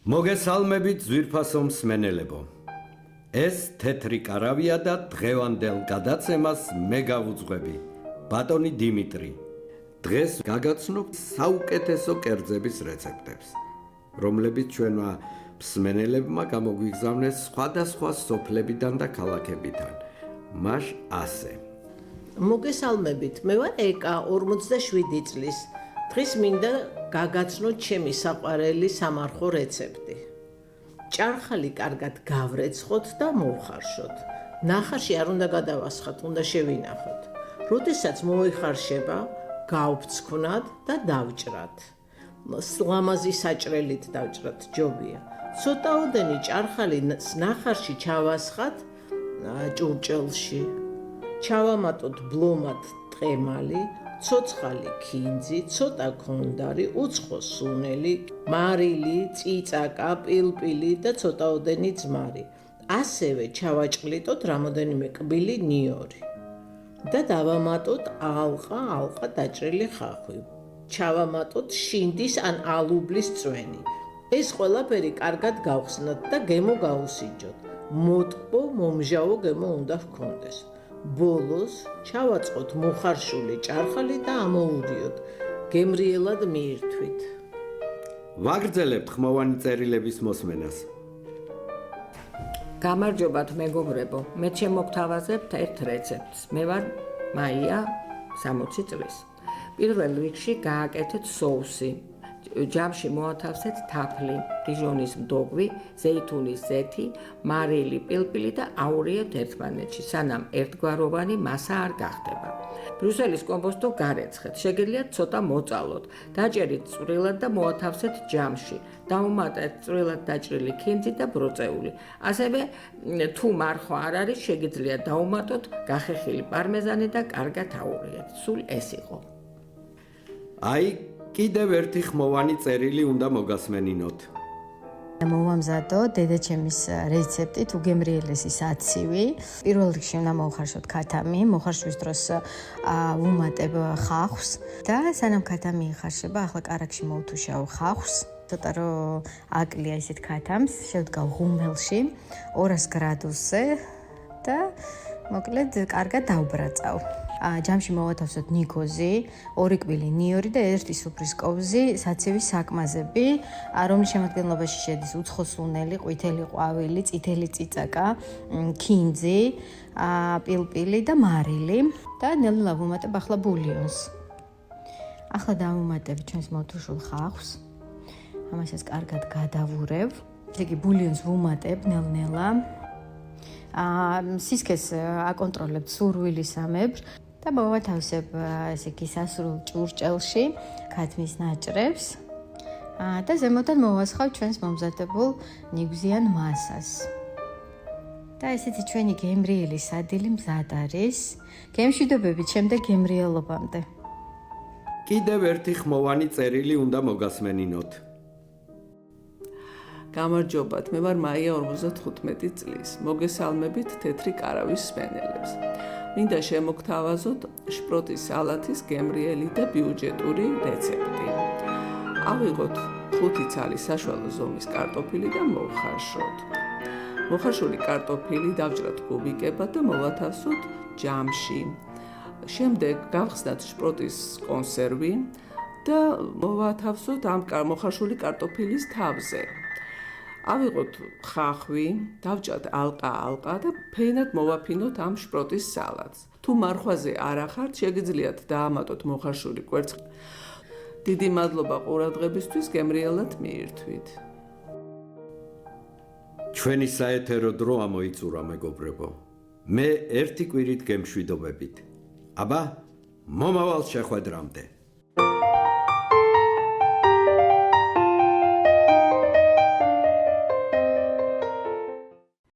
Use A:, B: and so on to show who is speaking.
A: მოგესალმებით ძვირფასო მსმენელებო. ეს თეთრი კარავია და დღევანდელ გადაცემას მე გავუძღვები, ბატონი დიმიტრი. დღეს გაგაცნობ საუკეთესო კერძების რეცეპტებს, რომლებიც ჩვენმა მსმენელებმა გამოგვიგზავნეს სხვადასხვა სოფლებიდან და ქალაქებიდან. მაშ ასე.
B: მოგესალმებით, მე ვარ ეკა 47 წლის. დღეს მინდა გაგაცნოთ ჩემი საყვარელი სამარხო რეცეპტი. ჭარხალი კარგად გავრეცხოთ და მოვხარშოთ. ნახარში არ უნდა გადავასხათ, უნდა შევინახოთ. როდესაც მოიხარშება, გავფრთხვნათ და დავჭრათ. ლამაზი საჭრელით დავჭრათ, ჯობია. ცოტაოდენი ჭარხალი ნახარში ჩავასხათ ჭურჭელში. ჩავამატოთ ბლომად ტყემალი, ცოცხალი ქინძი, ცოტა ქონდარი, უცხო სუნელი, მარილი, წიწაკა, პილპილი და ცოტაოდენი ძმარი. ასევე ჩავაჭყლიტოთ რამოდენიმე კბილი ნიორი და დავამატოთ ალყა დაჭრილი ხახვი. ჩავამატოთ შინდის ან ალუბლის წვენი. ეს ყველაფერი კარგად გავხსნათ და გემო გაუსინჯოთ. მოტკბო, მომჟავო გემო უნდა ჰქონდეს. ბოლოს ჩავაწყოთ მოხარშული ჭარხალი და ამოურიოთ. გემრიელად მიირთვით.
A: ვაგრძელებთ ხმოვანი წერილების მოსმენას.
C: გამარჯობათ მეგობრებო, მე შემოგთავაზებთ ერთ რეცეპტს. მე ვარ მაია 60 წლის. პირველ რიგში გააკეთეთ სოუსი. ჯამში მოათავსეთ თაფლი, დიჟონის მდოგვი, ზეითუნის ზეთი, მარილი, პილპილი და აურიოთ ერთმანეთში, სანამ ერთგვაროვანი მასა არ გახდება. ბრუსელის კომპოსტო გარეცხეთ, შეგიძლიათ ცოტა მოწალოთ, დაჭერით წვრილად და მოათავსეთ ჯამში. დაუმატეთ წვრილად დაჭრილი ქინძი და ბროწეული. ასევე თუ მარხვა არ არის, შეგიძლიათ დაუმატოთ გახეხილი პარმეზანი და კარგად აურიეთ. სულ ეს იყო.
A: აი კიდევ ერთი ხმოვანი წერილი უნდა მოგასმენინოთ.
D: მოვამზადო დედაჩემის რეცეპტით უგემრიელესი საცივი. პირველ რიგში უნდა მოვხარშოთ ქათამი, მოხარშვის დროს ვუმატებ ხახვს და სანამ ქათამი იხარშება, ახლა კარაქში მოვთუშავ ხახვს. ცოტა რომ აკლია ისეთ ქათამს, შევდგავ ღუმელში 200 გრადუსზე და მოკლედ კარგად დავბრაწავ. ჯამში მოვათავსოთ ნიკოზი, 2 კბილი ნიორი და 1 სუფრის კოვზი საცივის საკმაზები, რომლის შემადგენლობაში შედის უცხო სუნელი, ყვითელი ყვავილი, წითელი წიწაკა, ქინძი, პილპილი და მარილი და ნელ-ნელა ვუმატებ ახლა ბულიონს. ახლა დავუმატებ ჩვენს მოთუშულ ხახვს. ამასაც კარგად გადავურევ. ესე იგი ბულიონს ვუმატებ ნელ-ნელა. სისქეს აკონტროლებთ სურვილისამებრ და მოვათავსებ ესე იგი სასრულ ჭურჭელში ქათმის ნაჭრებს და ზემოდან მოვასხავ ჩვენს მომზადებულ ნიგვზიან მასას. და ესეთი ჩვენი გემრიელი სადილი მზად არის. გემშვიდობებით შემდეგ გემრიელობამდე.
A: კიდევ ერთი ხმოვანი წერილი უნდა მოგასმენინოთ.
E: გამარჯობათ, მე ვარ მაია 55 წლის. მოგესალმებით თეთრი კარავის მსმენელებს. მინდა შემოგთავაზოთ შპროტის სალათის გემრიელი და ბიუჯეტური რეცეპტი. ავიღოთ 5 ცალი საშუალო ზომის კარტოფილი და მოვხარშოთ. მოხარშული კარტოფილი დავჭრათ კუბიკებად და მოვათავსოთ ჯამში. შემდეგ გავხსნათ შპროტის კონსერვი და მოვათავსოთ ამ მოხარშული კარტოფილის თავზე. ავიღოთ ხახვი, დავჭათ ალყა და ფენად მოვაფინოთ ამ შპროტის სალატს. თუ მარხვაზე არ ახართ, შეგიძლიათ დაამატოთ მოხარშული კვერცხი. დიდი მადლობა ყურადღებისთვის, გემრიელად მიირთვით.
A: ჩვენი საეთერო დრო ამოიწურა მეგობრებო. მე ერთი კვირით გემშვიდობებით. აბა, მომავალ შეხვედრამდე.